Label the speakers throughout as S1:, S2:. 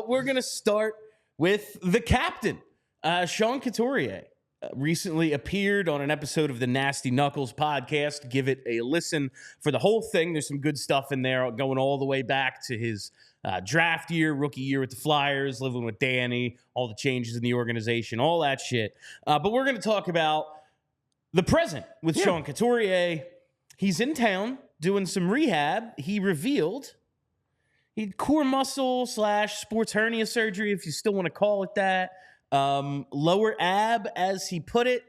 S1: But we're going to start with the captain, Sean Couturier. Recently appeared on an episode of the Nasty Knuckles podcast. Give it a listen for the whole thing. There's some good stuff in there going all the way back to his draft year, rookie year with the Flyers, living with Danny, all the changes in the organization, all that shit. But we're going to talk about the present with Sean Couturier. He's in town doing some rehab. He revealed he had core muscle / sports hernia surgery, if you still want to call it that. Lower ab, as he put it.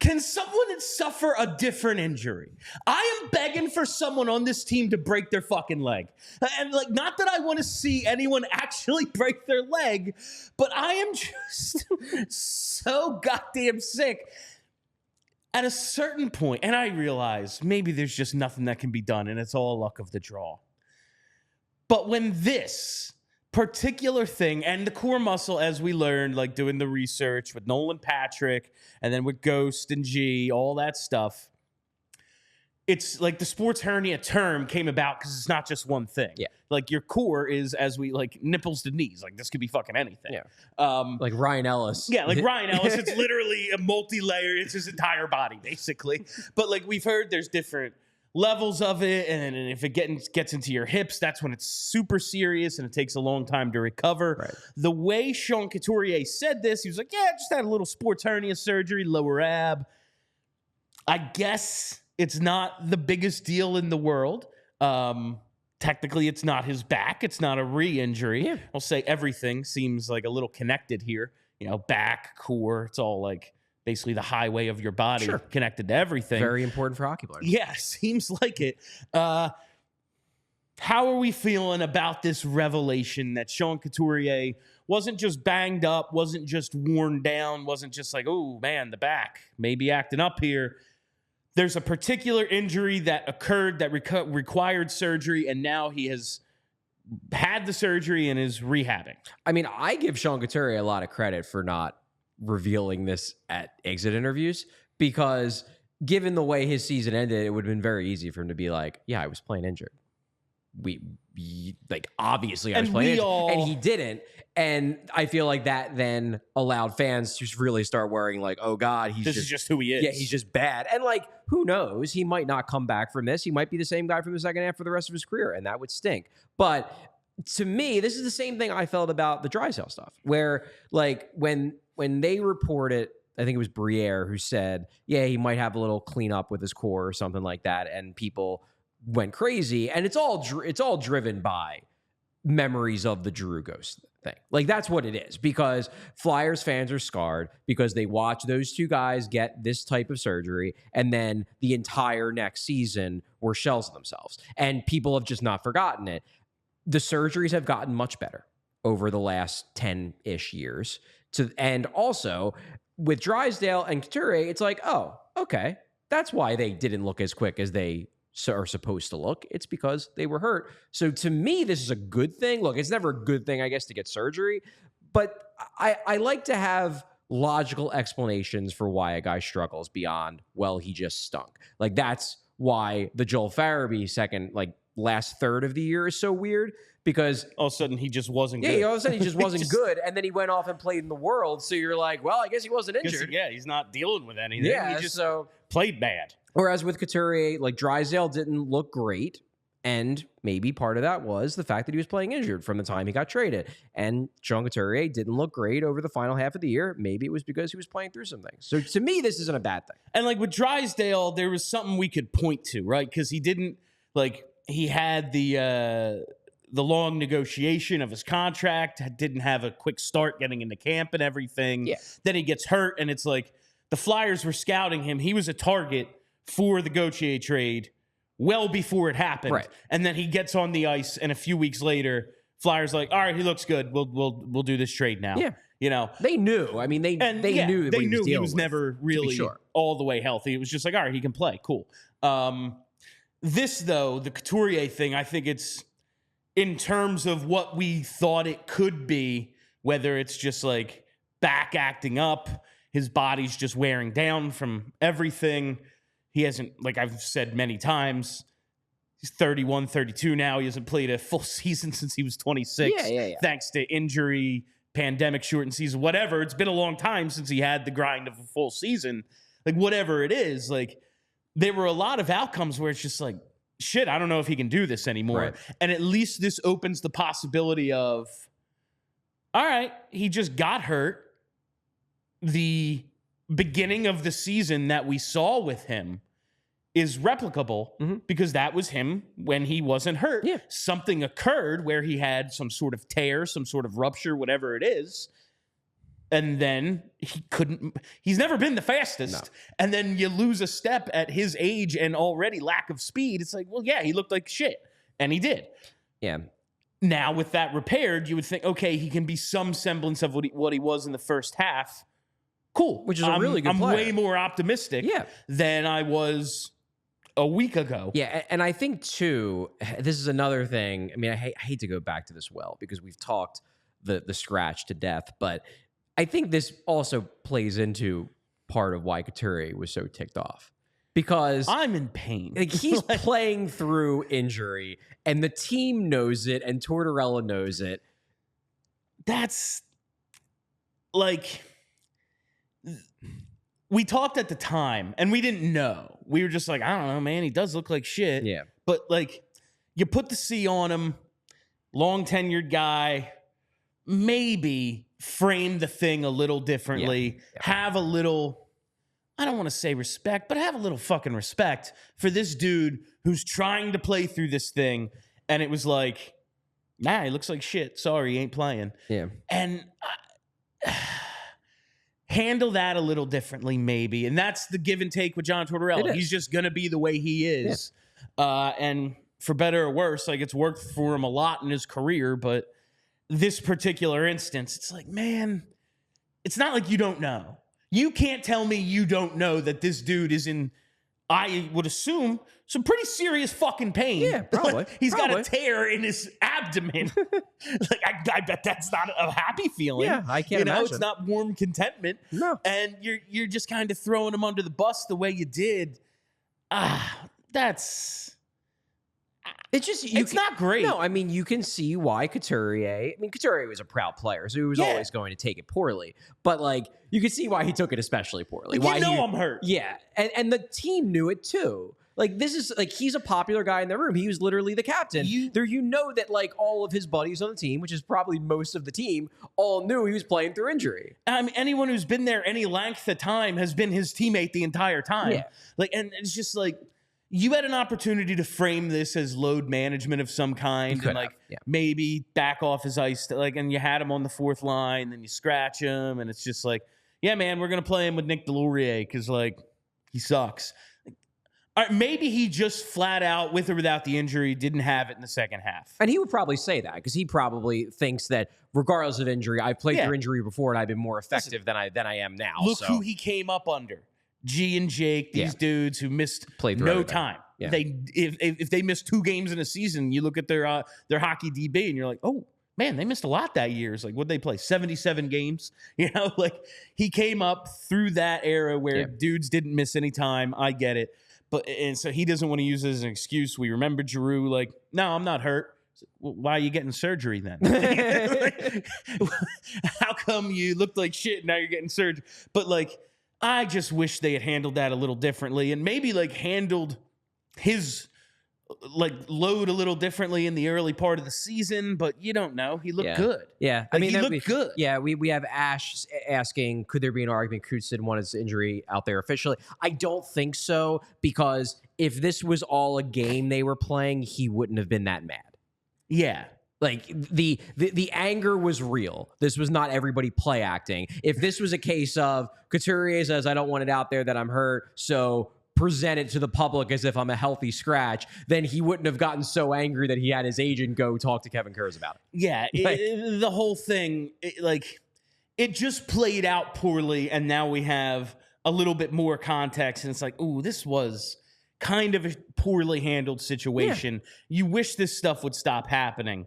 S1: Can someone suffer a different injury? I am begging for someone on this team to break their fucking leg. And like, not that I want to see anyone actually break their leg, but I am just so goddamn sick. At a certain point, and I realize maybe there's just nothing that can be done, and it's all luck of the draw. But when this particular thing, and the core muscle, as we learned, like doing the research with Nolan Patrick, and then with Ghost and G, all that stuff, it's like the sports hernia term came about because it's not just one thing. Yeah. Like your core is, as we like, nipples to knees. Like this could be fucking anything.
S2: Yeah. Like Ryan Ellis.
S1: Yeah, like Ryan Ellis. It's literally a multi-layer. It's his entire body, basically. But like we've heard, there's different levels of it, and if it gets into your hips, that's when it's super serious and it takes a long time to recover. Right. The way Sean Couturier said this, he was like, yeah, just had a little sports hernia surgery, lower ab. I guess it's not the biggest deal in the world. Technically, it's not his back. It's not a re-injury. Yeah. I'll say everything seems like a little connected here. You know, back, core, it's all like basically the highway of your body connected to everything.
S2: Very important for hockey players.
S1: Yeah, seems like it. How are we feeling about this revelation that Sean Couturier wasn't just banged up, wasn't just worn down, wasn't just like, oh, man, the back may be acting up here. There's a particular injury that occurred that required surgery, and now he has had the surgery and is rehabbing.
S2: I mean, I give Sean Couturier a lot of credit for not revealing this at exit interviews, because given the way his season ended, it would have been very easy for him to be like, yeah, I was playing injured. Obviously I was playing injured. And he didn't. And I feel like that then allowed fans to really start worrying like, oh God,
S1: this is just who he is.
S2: Yeah, he's just bad. And like, who knows? He might not come back from this. He might be the same guy from the second half for the rest of his career, and that would stink. But to me, this is the same thing I felt about the Drysdale stuff, where like when they reported, I think it was Briere who said, yeah, he might have a little cleanup with his core or something like that, and people went crazy. And it's all driven by memories of the Drew Ghost thing. Like that's what it is, because Flyers fans are scarred because they watch those two guys get this type of surgery, and then the entire next season were shells of themselves, and people have just not forgotten it. The surgeries have gotten much better over the last 10-ish years. And also with Drysdale and Couturier, it's like, oh, okay, that's why they didn't look as quick as they are supposed to look. It's because they were hurt. So to me, this is a good thing. Look, it's never a good thing, I guess, to get surgery, but I like to have logical explanations for why a guy struggles beyond, well, he just stunk. Like that's why the Joel Farabee second, like last third of the year is so weird, because
S1: all of a sudden he just wasn't good.
S2: Yeah, all of a sudden he just wasn't good, and then he went off and played in the World, so you're like, well, I guess he wasn't injured.
S1: Yeah, he's not dealing with anything.
S2: Yeah,
S1: he just played bad.
S2: Whereas with Couturier, like Drysdale didn't look great, and maybe part of that was the fact that he was playing injured from the time he got traded. And Sean Couturier didn't look great over the final half of the year. Maybe it was because he was playing through some things. So to me, this isn't a bad thing.
S1: And like with Drysdale, there was something we could point to, right? Because he didn't, like, he had the long negotiation of his contract, didn't have a quick start getting into camp and everything.
S2: Yeah.
S1: Then he gets hurt, and it's like the Flyers were scouting him. He was a target for the Gauthier trade well before it happened.
S2: Right.
S1: And then he gets on the ice, and a few weeks later, Flyers like, all right, he looks good. We'll do this trade now.
S2: Yeah.
S1: You know,
S2: they knew. I mean, they knew
S1: he was never really all the way healthy. It was just like, all right, he can play. Cool. This, though, the Couturier thing, I think it's in terms of what we thought it could be, whether it's just like back acting up, his body's just wearing down from everything. He hasn't, like I've said many times, He's 31, 32 now. He hasn't played a full season since he was 26.
S2: Yeah.
S1: Thanks to injury, pandemic, shortened season, whatever. It's been a long time since he had the grind of a full season. Like, whatever it is, like, there were a lot of outcomes where it's just like, shit, I don't know if he can do this anymore.
S2: Right.
S1: And at least this opens the possibility of, all right, he just got hurt. The beginning of the season that we saw with him is replicable because that was him when he wasn't hurt.
S2: Yeah.
S1: Something occurred where he had some sort of tear, some sort of rupture, whatever it is. And then he's never been the fastest.
S2: No.
S1: And then you lose a step at his age and already lack of speed. It's like, well, yeah, he looked like shit. And he did.
S2: Yeah.
S1: Now, with that repaired, you would think, okay, he can be some semblance of what he was in the first half. Cool.
S2: Which is a really good player.
S1: I'm way more optimistic than I was a week ago.
S2: Yeah, and I think, too, this is another thing. I mean, I hate to go back to this because we've talked the scratch to death, but I think this also plays into part of why Couturier was so ticked off. Because
S1: I'm in pain.
S2: Like, he's playing through injury, and the team knows it, and Tortorella knows it.
S1: That's like, we talked at the time, and we didn't know. We were just like, I don't know, man. He does look like shit.
S2: Yeah.
S1: But, like, you put the C on him, long-tenured guy, maybe frame the thing a little differently, have a little, I don't want to say respect, but have a little fucking respect for this dude who's trying to play through this thing. And it was like, nah, he looks like shit. Sorry, he ain't playing.
S2: Yeah.
S1: And handle that a little differently, maybe. And that's the give and take with John Tortorella. He's just going to be the way he is. Yeah. And for better or worse, like, it's worked for him a lot in his career, but this particular instance, it's like, man, it's not like you don't know. You can't tell me you don't know that this dude is in, I would assume, some pretty serious fucking pain.
S2: Yeah, probably.
S1: Like, he's got a tear in his abdomen. Like, I bet that's not a happy feeling.
S2: Yeah, I can't imagine.
S1: It's not warm contentment.
S2: No.
S1: And you're just kind of throwing him under the bus the way you did. That's... It's not great.
S2: No, I mean, you can see why Couturier was a proud player, so he was always going to take it poorly. But, like, you can see why he took it especially poorly.
S1: Like, I'm hurt.
S2: Yeah, and the team knew it too. Like, this is, like, he's a popular guy in the room. He was literally the captain. You know that, like, all of his buddies on the team, which is probably most of the team, all knew he was playing through injury.
S1: I mean, anyone who's been there any length of time has been his teammate the entire time.
S2: Yeah.
S1: Like, and it's just like, you had an opportunity to frame this as load management of some kind and, like, maybe back off his ice. Like, and you had him on the fourth line, then you scratch him, and it's just like, yeah, man, we're going to play him with Nick Delorier because, like, he sucks. All right, maybe he just flat out, with or without the injury, didn't have it in the second half.
S2: And he would probably say that because he probably thinks that regardless of injury, I've played through injury before and I've been more effective than I am now.
S1: Look who he came up under. G and Jake, these dudes who missed no time. Yeah. If they missed 2 games in a season, you look at their hockey DB and you're like, oh, man, they missed a lot that year. It's like, what'd they play? 77 games? You know, like, he came up through that era where dudes didn't miss any time. I get it. And so he doesn't want to use it as an excuse. We remember Giroux, like, no, I'm not hurt. Well, why are you getting surgery then? Like, how come you looked like shit and now you're getting surgery? But, like, I just wish they had handled that a little differently and maybe, like, handled his, like, load a little differently in the early part of the season, but you don't know. He looked good.
S2: Yeah.
S1: Like, I mean, he looked good.
S2: Yeah, we have Ash asking, could there be an argument Coots didn't want his injury out there officially? I don't think so, because if this was all a game they were playing, he wouldn't have been that mad.
S1: Yeah.
S2: Like, the anger was real. This was not everybody play acting. If this was a case of Couturier says, I don't want it out there that I'm hurt, so present it to the public as if I'm a healthy scratch, then he wouldn't have gotten so angry that he had his agent go talk to Kevin Kurz about it.
S1: Yeah, the whole thing, it just played out poorly, and now we have a little bit more context, and it's like, ooh, this was kind of a poorly handled situation. Yeah. You wish this stuff would stop happening.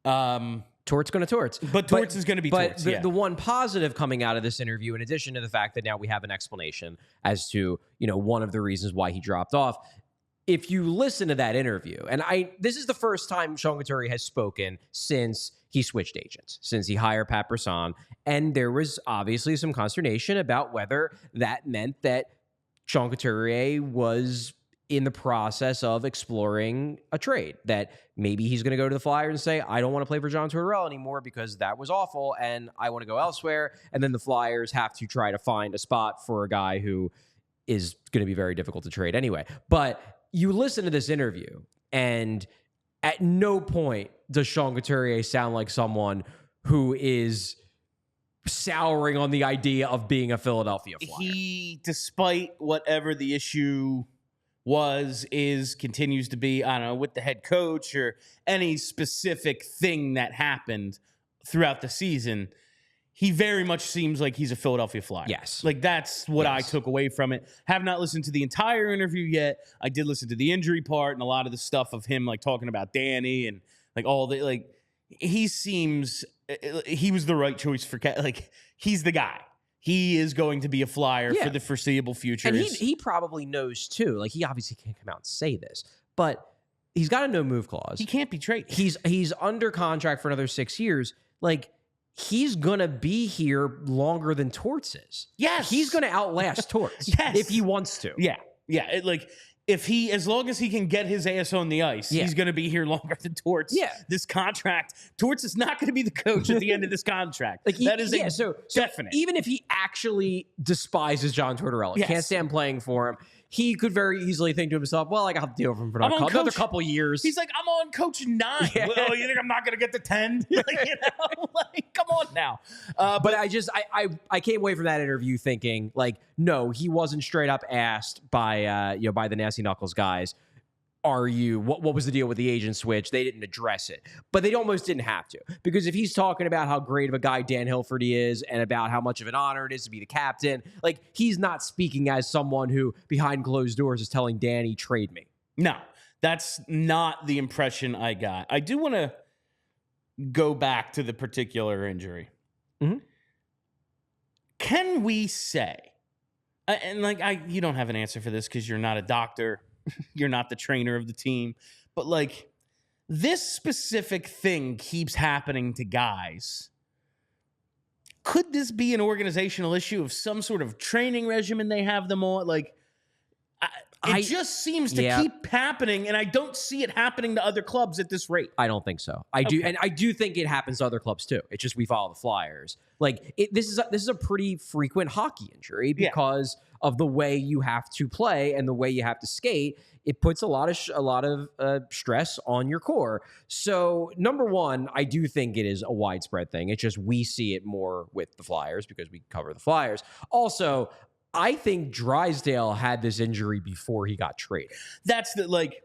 S2: Tort's going to torts.
S1: But torts is going to be torts,
S2: the one positive coming out of this interview, in addition to the fact that now we have an explanation as to, one of the reasons why he dropped off, if you listen to that interview, and this is the first time Sean Couturier has spoken since he switched agents, since he hired Pat Brisson, and there was obviously some consternation about whether that meant that Sean Couturier was in the process of exploring a trade, that maybe he's going to go to the Flyers and say, I don't want to play for John Tortorella anymore because that was awful and I want to go elsewhere. And then the Flyers have to try to find a spot for a guy who is going to be very difficult to trade anyway. But you listen to this interview, and at no point does Sean Couturier sound like someone who is souring on the idea of being a Philadelphia Flyer.
S1: He, despite whatever the issue continues to be, I don't know, with the head coach or any specific thing that happened throughout the season, he very much seems like he's a Philadelphia Flyer.
S2: Yes.
S1: Like, that's what I took away from it. Have not listened to the entire interview yet. I did listen to the injury part and a lot of the stuff of him, like, talking about Danny and, like, all the, like, he seems, he was the right choice for, like, he's the guy. He is going to be a Flyer for the foreseeable future.
S2: And he probably knows, too. Like, he obviously can't come out and say this, but he's got a no-move clause.
S1: He can't be traded.
S2: He's under contract for another 6 years. Like, he's going to be here longer than Torts is.
S1: Yes.
S2: He's going to outlast Torts if he wants to.
S1: Yeah. Yeah. As long as he can get his ass on the ice, he's going to be here longer than Torts. Yeah. This contract, Torts is not going to be the coach at the end of this contract. That is definite.
S2: Even if he actually despises John Tortorella, can't stand playing for him, he could very easily think to himself, well, I got to deal with him for another couple years.
S1: He's like, I'm on coach 9. Yeah. Well, you think I'm not going to get to 10? Come on now.
S2: But I came away from that interview thinking, like, no, he wasn't straight up asked by by the Nasty Knuckles guys, what was the deal with the agent switch? They didn't address it, but they almost didn't have to, because if he's talking about how great of a guy Dan Hilferty is and about how much of an honor it is to be the captain, like, he's not speaking as someone who behind closed doors is telling Danny, trade me.
S1: No, that's not the impression I got. I do want to go back to the particular injury. Mm-hmm. Can we say, you don't have an answer for this because you're not a doctor, you're not the trainer of the team, but like, this specific thing keeps happening to guys. Could this be an organizational issue of some sort of training regimen they have them on? Like, it just seems to keep happening, and I don't see it happening to other clubs at this rate.
S2: I don't think so. I do think it happens to other clubs too. It's just we follow the Flyers. Like, this is a pretty frequent hockey injury because of the way you have to play and the way you have to skate. It puts a lot of stress on your core. So, number one, I do think it is a widespread thing. It's just we see it more with the Flyers because we cover the Flyers. Also, I think Drysdale had this injury before he got traded.
S1: That's the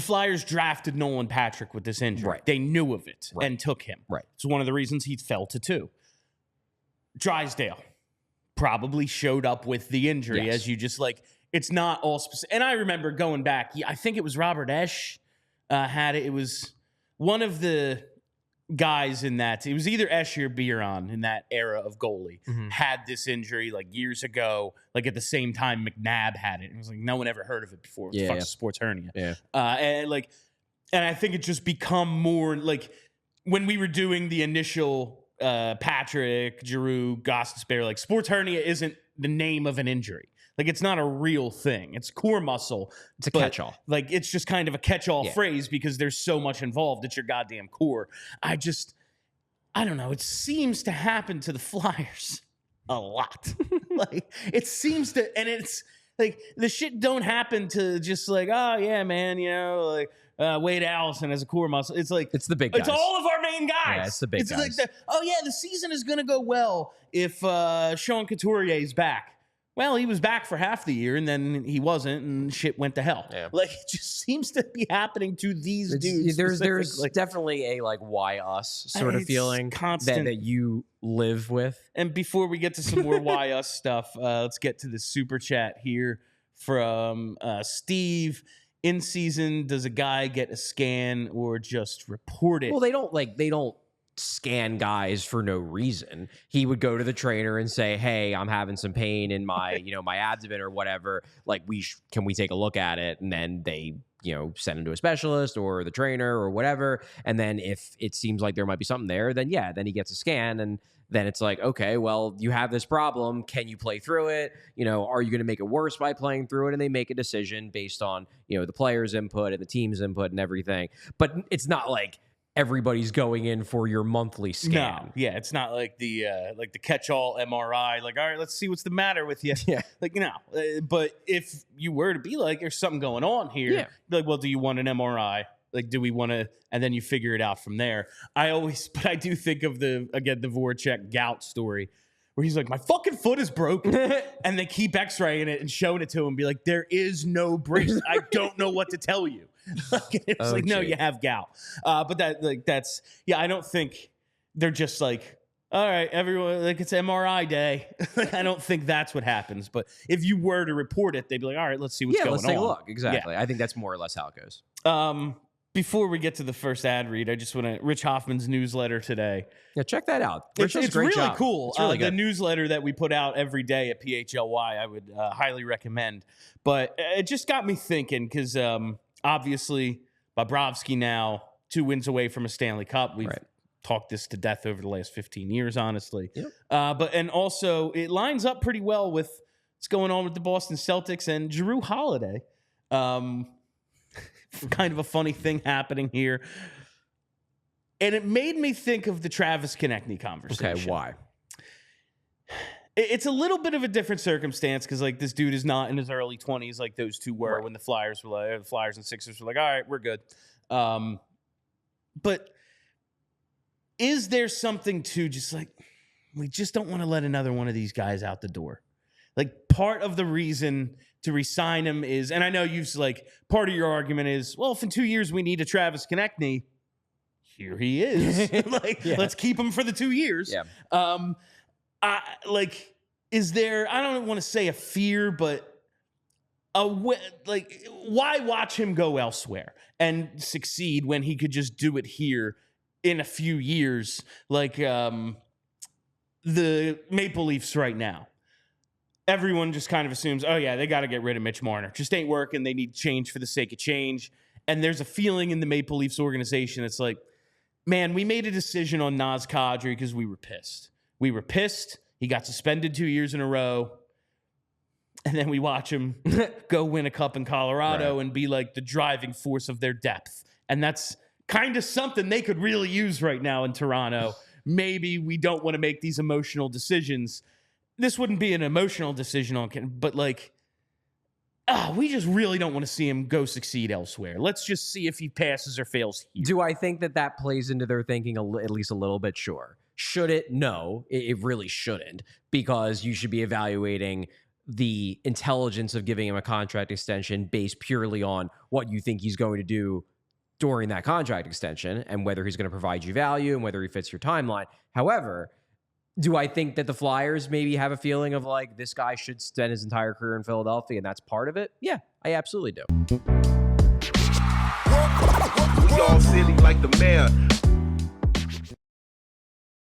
S1: Flyers drafted Nolan Patrick with this injury. Right. They knew of it and took him.
S2: Right.
S1: It's one of the reasons he fell to 2. Drysdale probably showed up with the injury, as you just it's not all specific. And I remember going back, I think it was Robert Esch had it. It was one of the guys in that. It was either Esch or Biron in that era of goalie had this injury years ago, at the same time McNabb had it. It was no one ever heard of it before. It was sports hernia. Yeah. And I think it just become more when we were doing the initial Patrick, Giroux, Gostisbehere, sports hernia isn't the name of an injury. It's not a real thing. It's core muscle.
S2: It's a catch-all.
S1: It's just kind of a catch-all phrase because there's so much involved. It's your goddamn core. I don't know. It seems to happen to the Flyers a lot. It seems to, and it's the shit don't happen to just oh yeah, man, Wade Allison as a core muscle. It's
S2: it's the big guys.
S1: It's all of our main guys.
S2: Yeah, it's the big guys.
S1: The season is going to go well if Sean Couturier is back. Well, he was back for half the year, and then he wasn't, and shit went to hell. Yeah. It just seems to be happening to these dudes.
S2: There's definitely a why us sort of feeling constant that you live with.
S1: And before we get to some more why us stuff, let's get to the super chat here from Steve. In season, does a guy get a scan or just report it?
S2: Well, they don't scan guys for no reason. He would go to the trainer and say, hey, I'm having some pain in my, my abdomen or whatever. Like, can we take a look at it? And then they, send him to a specialist or the trainer or whatever. And then if it seems like there might be something there, then then he gets a scan. And then it's like, okay, well, you have this problem. Can you play through it? Are you going to make it worse by playing through it? And they make a decision based on, the player's input and the team's input and everything. But it's not like everybody's going in for your monthly scan.
S1: No, yeah, it's not like the catch-all MRI. Like, all right, let's see what's the matter with you.
S2: Yeah,
S1: but if you were to be like, there's something going on here. Like, well, do you want an MRI? Like, do we want to? And then you figure it out from there. But I do think of the Voracek gout story, where he's like, my fucking foot is broken. And they keep x-raying it and showing it to him, be like, there is no brace. I don't know what to tell you. It's no, you have gout. But that's I don't think they're just like, all right, everyone, like, it's MRI day. I don't think that's what happens. But if you were to report it, they'd be like, all right, let's see what's going on.
S2: Let's take a look. Exactly. I think that's more or less how it goes.
S1: Before we get to the first ad read, I just want to Rich Hoffman's newsletter today.
S2: Yeah, check that out.
S1: It's really
S2: job.
S1: cool.
S2: It's really
S1: the newsletter that we put out every day at PHLY, I would highly recommend. But it just got me thinking because obviously Bobrovsky now 2 wins away from a Stanley Cup. We've talked this to death over the last 15 years, honestly.
S2: Yep.
S1: And also it lines up pretty well with what's going on with the Boston Celtics and Jrue Holiday. Kind of a funny thing happening here. And it made me think of the Travis Konechny conversation.
S2: Okay, why?
S1: It's a little bit of a different circumstance because, like, this dude is not in his early 20s like those two were when the Flyers were like, the Flyers and Sixers were like, all right, we're good. But is there something to just like, we just don't want to let another one of these guys out the door? Like, part of the reason to re-sign him is, and I know you've like, part of your argument is, well, if in 2 years we need a Travis Konechny, here he is. Let's keep him for the 2 years.
S2: Yeah.
S1: Is there, I don't want to say a fear, but why watch him go elsewhere and succeed when he could just do it here in a few years, like the Maple Leafs right now? Everyone just kind of assumes, oh, yeah, they got to get rid of Mitch Marner. Just ain't working. They need change for the sake of change. And there's a feeling in the Maple Leafs organization. It's like, man, we made a decision on Naz Kadri because we were pissed. We were pissed. He got suspended 2 years in a row. And then we watch him go win a cup in Colorado and be like the driving force of their depth. And that's kind of something they could really use right now in Toronto. Maybe we don't want to make these emotional decisions. This wouldn't be an emotional decision on Ken, but like, we just really don't want to see him go succeed elsewhere. Let's just see if he passes or fails here.
S2: Do I think that plays into their thinking at least a little bit? Sure. Should it? No, it really shouldn't, because you should be evaluating the intelligence of giving him a contract extension based purely on what you think he's going to do during that contract extension and whether he's going to provide you value and whether he fits your timeline. However, do I think that the Flyers maybe have a feeling of like, this guy should spend his entire career in Philadelphia and that's part of it? Yeah, I absolutely do.
S3: We all silly like the mayor.